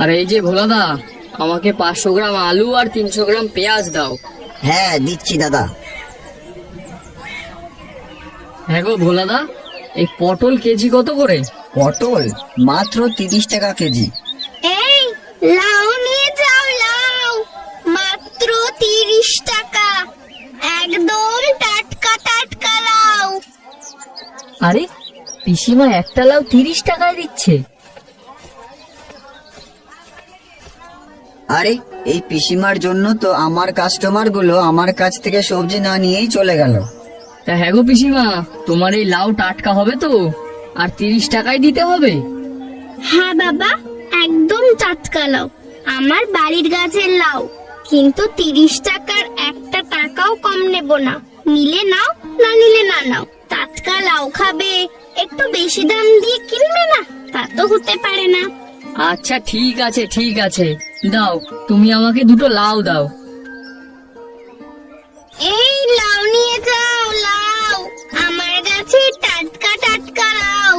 আর এই যে ভোলাদা, আমাকে 500 গ্রাম আলু আর 300 গ্রাম পেঁয়াজ দাও। হ্যাঁ দিচ্ছি দাদা। হ্যাঁ গো ভোলাদা, এই পটল কেজি কত করে? পটল মাত্র 30 টাকা কেজি। এই লাউ নিয়ে যাও, লাউ মাত্র 30 টাকা, একদম টাটকা টাটকা লাউ। আরে পিসিমা একটা লাউ 30 টাকায় দিচ্ছে। আরে এই পিসিমার জন্য তো আমার কাস্টমার গুলো আমার কাছ থেকে সবজি না নিয়েই চলে গেল। তা হ্যাঁ গো পিসিমা, তোমার এই লাউ টাটকা হবে তো? আর 30 টাকায় দিতে হবে? হ্যাঁ বাবা, একদম টাটকা লাউ, আমার বাড়ির গাছের লাউ, কিন্তু 30 টাকার একটা টাকাও কম নেব না। নিলে নাও, না নিলে না নাও। টাটকা লাউ খাবে, একটু বেশি দাম দিয়ে কিনবে না, তা তো হতে পারে না। আচ্ছা ঠিক আছে ঠিক আছে, দাও, তুমি আমাকে দুটো লাউ দাও। এই লাউ নিয়ে যাও, লাউ আমার কাছে টাটকা টাটকা লাউ।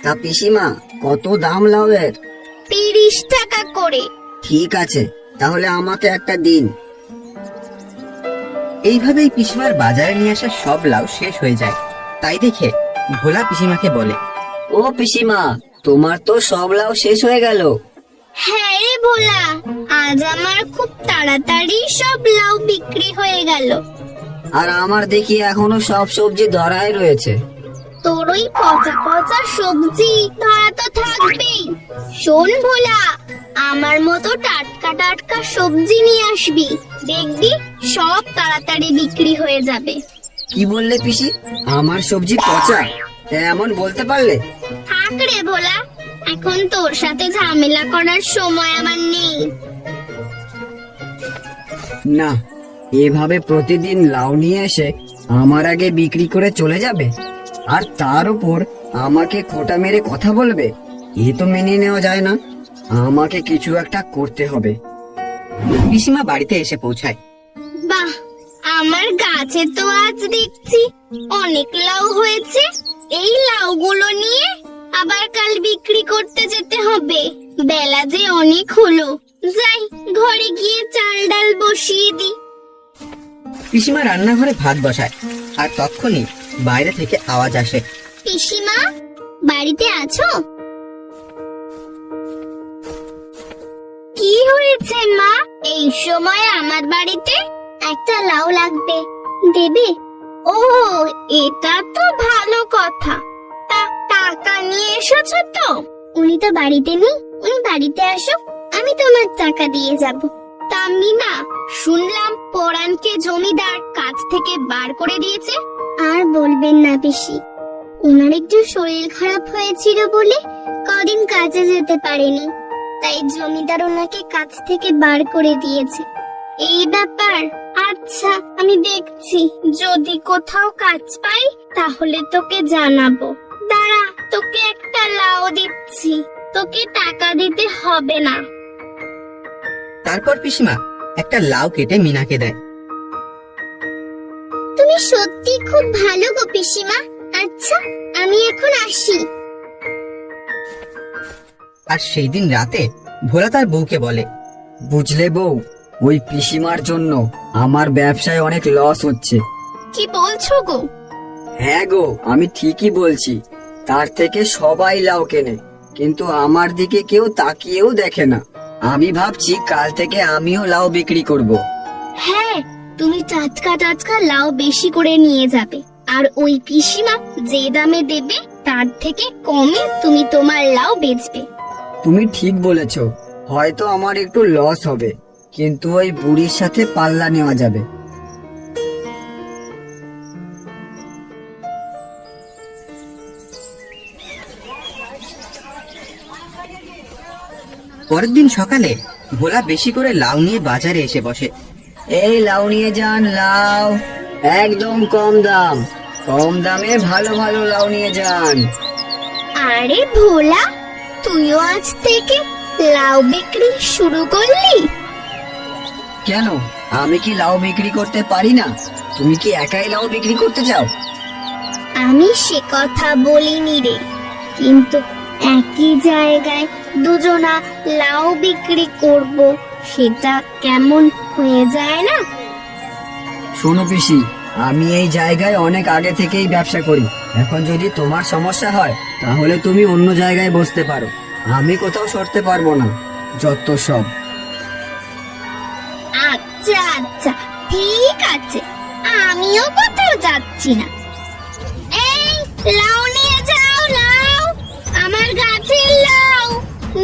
তা পিসিমা কত দাম লাউয়ের? 30 টাকা করে। ঠিক আছে, তাহলে আমাকে একটা দিন। এইভাবেই পিসিমার বাজারে নিয়ে আসা সব লাউ শেষ হয়ে যায়। তাই দেখে ভোলা পিসিমাকে বলে, ও পিসিমা, তোমার তো সব লাউ শেষ হয়ে গেল। হ্যাঁ রে ভোলা, আজ আমার খুব তাড়াতাড়ি সব লাউ বিক্রি হয়ে গেল। আর আমার দেখি এখনো সব সবজি ধরাই রয়েছে। তোর ওই পচা পচা সবজি ধরা তো থাকবেই। শোন ভোলা, আমার মতো টাটকা টাটকা সবজি নিয়ে আসবি, দেখবি সব তাড়াতাড়ি বিক্রি হয়ে যাবে। কি বললে পিসি? আমার সবজি পচা? এমন বলতে পারলে? থাক রে ভোলা, এখন তোর সাথে ঝামেলা করার সময় আমার নেই। না, এভাবে প্রতিদিন লাউ নিয়ে এসে আমার আগে বিক্রি করে চলে যাবে, আর তার উপর আমাকে খোঁটা মেরে কথা বলবে, এ তো মেনে নেওয়া যায় না। আমাকে কিছু একটা করতে হবে। পিসিমা বাড়িতে এসে পৌঁছায়। বাহ, আমার গাছে তো আজ দেখছি অনেক লাউ হয়েছে। এই লাউগুলো নিয়ে আবার কাল বিক্রি করতে যেতে হবে। বেলা যে অনেক হলো, যাই ঘরে গিয়ে চাল ডাল বসিয়ে দি। পিসিমা রান্নাঘরে ভাত বসায়, আর তখনই বাইরে থেকে আওয়াজ আসে। পিসিমা, বাড়িতে আছো? কি হয়েছে মা, এই সময় আমার বাড়িতে? একটা লাউ লাগবে, দেবে? ও, এটা তো ভালো কথা। টাকা নিয়ে এসেছো তো? উনি তো বাড়িতে নেই, উনি বাড়িতে আসুক, আমি তোমার টাকা দিয়ে যাব। তামিনা, শুনলাম পরাণকে জমিদার কাজ থেকে বার করে দিয়েছে। আর বলবেন না পিসি, ওনার একটু শরীর খারাপ হয়েছিল বলে কদিন কাজে যেতে পারেনি, তাই জমিদার ওনাকে কাজ থেকে বার করে দিয়েছে। এই ব্যাপার? আচ্ছা, আমি দেখছি, যদি কোথাও কাজ পাই তাহলে তোকে জানাবো। দাঁড়া, তোকে একটা লাউ দিচ্ছি, তোকে টাকা দিতে হবে না। তারপর পিসিমা একটা লাউ কেটে মিনাকে দেয়। তুমি সত্যি খুব ভালো গো পিসিমা। আচ্ছা, আমি এখন আসি। আর সেই দিন রাতে ভোলা তার বউকে বলে, বুঝলে বউ, ওই পিসিমার জন্য আমার ব্যবসায় অনেক লস হচ্ছে। কি বলছো গো? হ্যাঁ গো, আমি ঠিকই বলছি। তার থেকে সবাই লাউ কেনে, কিন্তু আমার দিকে কেউ তাকিয়েও দেখে না। আমি ভাবছি কাল থেকে আমিও লাউ বিক্রি করব। হ্যাঁ, তুমি টাটকা টাটকা লাউ বেশি করে নিয়ে যাবে, আর ওই পিসিমা যে দামে দেবে তার থেকে কমে তুমি তোমার লাউ বেচবে। তুমি ঠিক বলেছ, হয়তো আমার একটু লস হবে, কিন্তু ওই বুড়ির সাথে পাল্লা নেওয়া যাবে। পরের দিন সকালে ভোলা বেশি করে লাউ নিয়ে বাজারে এসে বসে। এই লাউ নিয়ে যান, লাউ একদম কম দাম, কম দামে ভালো ভালো লাউ নিয়ে যান। আরে ভোলা, তুইও আজ থেকে লাউ বিক্রি শুরু করলি? কেন, আমি কি লাউ বিক্রি করতে পারি না? তুমি কি একাই লাউ বিক্রি করতে চাও? আমি সে কথা বলিনি রে, কিন্তু একই জায়গায় দুজনা লাউ বিক্রি করব, সেটা কেমন হয়ে যায় না? শোনো পিসি, আমি এই জায়গায় অনেক আগে থেকেই ব্যবসা করি। এখন যদি তোমার সমস্যা হয় তাহলে তুমি অন্য জায়গায় বসতে পারো, আমি কোথাও সরতে পারবো না। যত সব। আচ্ছা আচ্ছা, ঠিক আছে, আমিও কোথাও যাচ্ছি না। এই লাউ নিয়ে যাও, লাউ আমার গাছের লাউ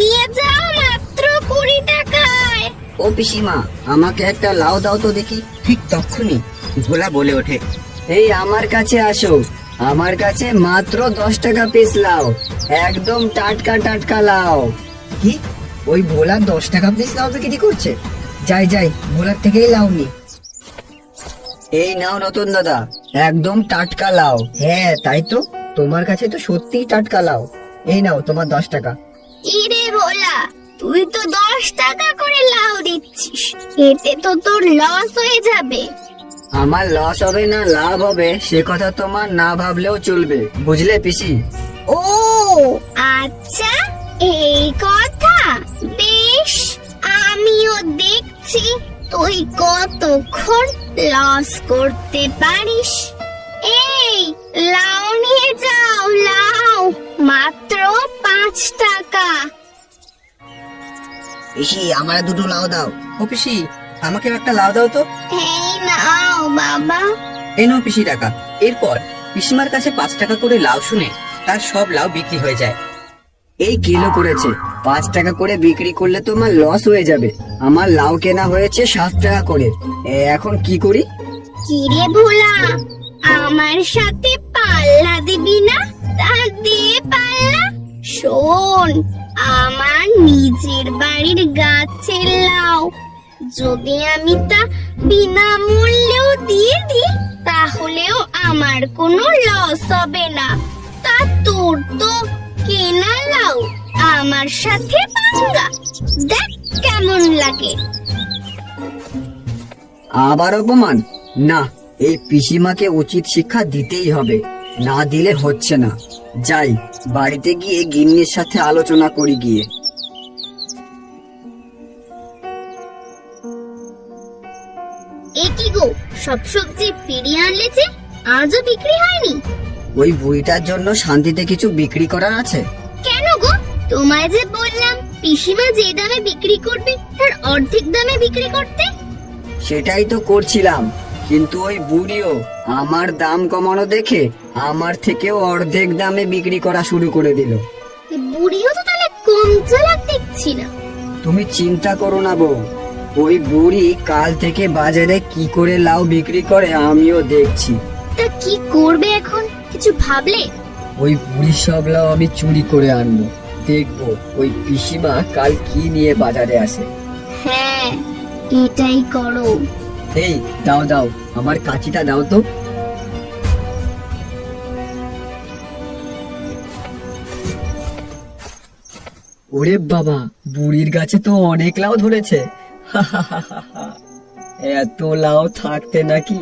নিয়ে যাও, মাত্র 20 টাকায়। ও পিসিমা, আমাকে একটা লাউ দাও তো দেখি। ঠিক তখনই ভোলা বলে ওঠে, এই আমার কাছে আসো, আমার কাছে মাত্র 10 টাকা পিস লাউ, একদম টাটকা টাটকা লাউ। কি, ওই ভোলা 10 টাকা পিস লাউ বিক্রি করছে? যাই যাই, ভোলার থেকেই লাউ নি। এই নাও রতন দাদা, একদম টাটকা লাউ। হ্যাঁ তাই তো, তোমার কাছে তো সত্যিই টাটকা লাউ। এই নাও তোমার 10 টাকা। ইরে ভোলা, তুই তো 10 টাকা করে লাউ দিচ্ছিস, এতে তো তোর লস হয়ে যাবে। আমার লস হবে না লাভ হবে সে কথা তোমার না ভাবলেও চলবে, বুঝলে পিসি? ও আচ্ছা, এই কথা, বেশ, আমিও দেখছি তুই কতক্ষণ লস করতে পারিস। এই লাউ নিয়ে যাও, লাউ মাত্র 5 টাকা। পিসি, আমার দুটো লাউ দাও। ও পিসি, আমাকে একটা লাউ দাও তো। এই নাও বাবা। এই নাও পিসি টাকা। এরপর পিসিমার কাছে 5 টাকা করে লাউ শুনে তার সব লাউ বিক্রি হয়ে যায়। এই কিলো করেছে, 5 টাকা করে বিক্রি করলে তো আমার লস হয়ে যাবে। আমার লাউ কেনা হয়েছে 7 টাকা করে, এখন কি করি? কিরে ভোলা, আমার সাথে পাল্লা দিবি না? তা দে পাল্লা। শোন, আমার নিজের বাড়ির গাছের লাউ, যদি আমি তা বিনামূল্যেও দিয়ে দিই তাহলেও আমার কোনো লস হবে না। তা তোর তো কেনা লাউ, আমার সাথে পাঙ্গা, দেখ কেমন লাগে। আবার অপমান? না, এই পিসিমাকে উচিত শিক্ষা দিতেই হবে, না দিলে হচ্ছে না। যাই, বাড়িতে গিয়ে গিন্নির সাথে আলোচনা করি গিয়ে। এ কি গো, সব সবজি ফিরিয়ে আনলে যে, আজও বিক্রি হয়নি? ওই বুড়িটার জন্য শান্তিতে কিছু বিক্রি করার আছে। কেন গো, তোমায় যে বললাম পিসিমা যে দামে বিক্রি করবে তার অর্ধেক দামে বিক্রি করতে। সেটাই তো করছিলাম, কিন্তু ওই বুড়িও আমার দাম কমানো দেখে আমার থেকেও অর্ধেক দামে বিক্রি করা শুরু করে দিল। এ বুড়িও তো তাহলে কম চালাক দেখছি না। তুমি চিন্তা করো না বউ, ওই বুড়ি কাল থেকে বাজারে কি করে লাউ বিক্রি করে আমিও দেখছি। তা কি করবে এখন, কিছু ভাবলে? ওই বুড়ির সব লাউ আমি চুরি করে আনবো, দেখবো ওই পিসিমা কাল কি নিয়ে বাজারে আসে। হ্যাঁ, এটাই করো। এই দাও দাও, আমার কাঁচিটা দাও তো। ওরে বাবা, বুড়ির গাছে তো অনেক লাউ ধরেছে। এত লাউ থাকতে নাকি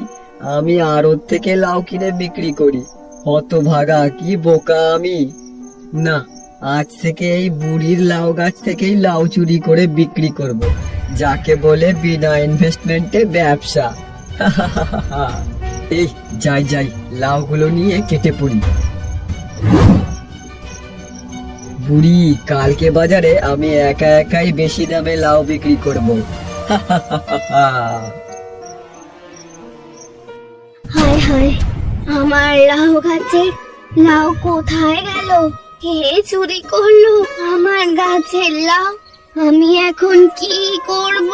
আমি আড়ত থেকে লাউ কিনে বিক্রি করি? হতভাগা, কি বোকা আমি! না, আজ থেকে এই বুড়ির লাউ গাছ থেকেই লাউ চুরি করে বিক্রি করব, যাকে বলে বিনা ইনভেস্টমেন্টে ব্যবসা। এই যাই যাই, লাউগুলো নিয়ে কেটে পড়ি। বুড়ি, কালকে বাজারে আমি একা একাই বেশি দামে লাউ বিক্রি করব। হায় হায়, আমার লাউ গাছে লাউ কোথায় গেল? কে চুরি করলো আমার গাছের লাউ? আমি এখন কি করব?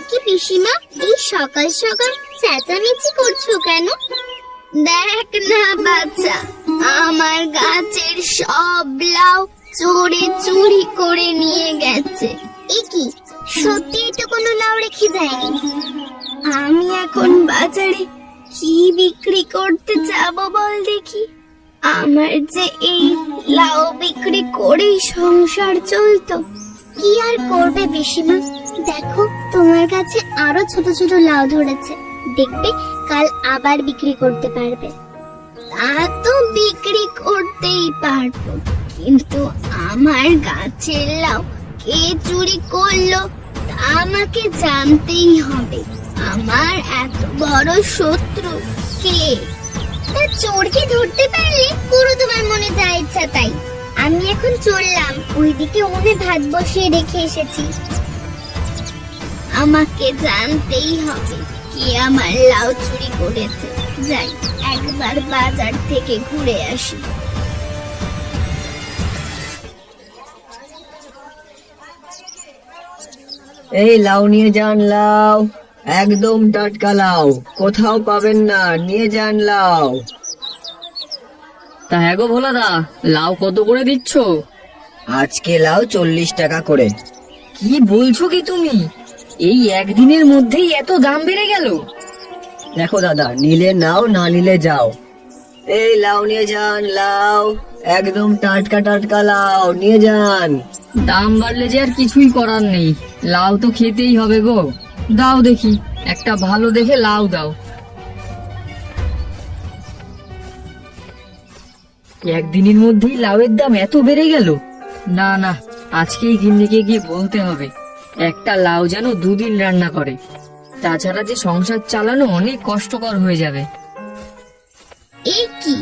কি পিসিমা, এই সকাল সকাল চেঁচামেচি করছো কেন? দেখ না বাচ্চা, আমার গাছের সব লাউ চোরে চুরি করে নিয়ে গেছে। কি সত্যি তো কোনো লাউ রেখে যায়নি? আমি এখন বাজারে কি বিক্রি করতে যাব বল দেখি? আমার যে এই লাউ বিক্রি করেই সংসার চলতো। কি আর করবে পিসিমা, দেখো তোমার কাছে আরো ছোট ছোট লাউ ধরেছে, দেখবে কাল আবার বিক্রি করতে পারবে। তা তো বিক্রি করতেই পারবো, কিন্তু আমার গাছের লাউ কে চুরি করলো তা আমাকে জানতেই হবে। আমার এত বড় শত্রু কে? তা চোরকে ধরতে পারলে পুরো তোমার মনে যা ইচ্ছা তাই। আমি এখন চললাম, ওইদিকে উনে ভাত বসিয়ে রেখে এসেছি। আমাকে জানতেই হবে কে আমার লাউ চুরি করেছে। যাই একবার বাজার থেকে ঘুরে আসি। এই লাউ নিয়ে যান, লাউ একদম টাটকা লাউ, কোথাও পাবেন না, নিয়ে যান লাউ। তা হ্যাঁ গো ভোলাদা, লাউ কত করে দিচ্ছ? আজকে লাউ 40 টাকা করে। কি বলছো কি তুমি? এই একদিনের মধ্যেই এত দাম বেড়ে গেল? দেখো দাদা, নিলে নাও, না নিলে যাও। এই লাউ নিয়ে যান, লাউ একদম টাটকা টাটকা লাউ নিয়ে যান। দাম বাড়লে যে আর কিছুই করার নেই, লাউ তো খেতেই হবে গো। দাও দেখি, একটা ভালো দেখে লাউ দাও। একদিনের মধ্যেই লাউয়ের দাম এত বেড়ে গেল? না না, আজকেই গিন্নিকে গিয়ে বলতে হবে একটা লাউ যেন 2 দিন রান্না করে। তাছাড়া যে সংসার চালানো অনেক কষ্টকর হয়ে যাবে। এ কি,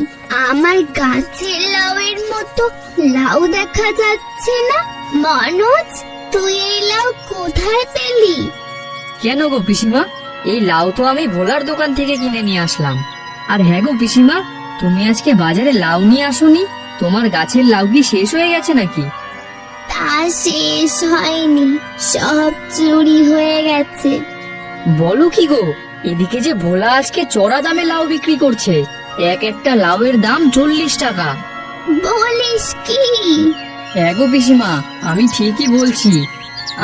আমার গাছের লাউয়ের মতো লাউ দেখা যাচ্ছে না? মনোজ, তুই এই লাউ কোথায় পেলি? কেন গো পিসিমা, এই লাউ তো আমি ভোলার দোকান থেকে কিনে নিয়ে আসলাম। আর হ্যাঁ গো পিসিমা, তুমি আজকে বাজারে লাউ নিয়ে আসোনি? তোমার গাছের লাউ কি শেষ হয়ে গেছে নাকি? তা শেষ হয়নি, সব চুরি হয়ে গেছে। বলো কি গো, এদিকে যে ভোলা আজকে চড়া দামে লাউ বিক্রি করছে। একটা লাউয়ের দাম 40 টাকা। বলিস কি? হ্যাঁ গো পিসিমা, আমি ঠিকই বলছি।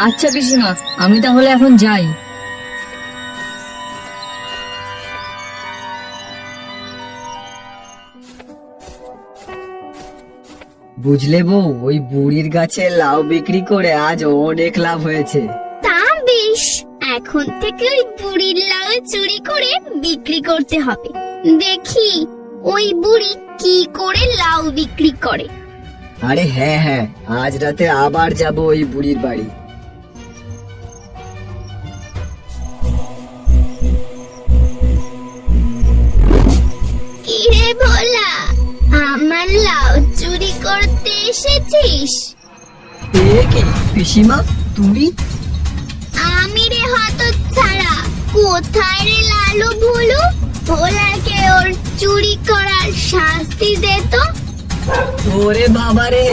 আচ্ছা পিসিমা, আমি তাহলে এখন যাই। বুঝলে বউ, ওই বুড়ির গাছে লাউ বিক্রি করে আজ অনেক লাভ হয়েছে। তা বেশ, এখন থেকে ওই বুড়ির লাউ চুরি করে বিক্রি করতে হবে। দেখি ওই বুড়ি কি করে লাউ বিক্রি করে। আরে হ্যাঁ হ্যাঁ, আজ রাতে আবার যাব ওই বুড়ির বাড়ি। কিরে ভোলা, আমার লাউ চুরি করতে এসেছিস? এ কি পিসিমা, তুমি? আমি রে হতচ্ছাড়া, কোথায় রে লালু ভুলু? ভোলাকে ওর চুরি করার শাস্তি দে তো। ওরে বাবা রে,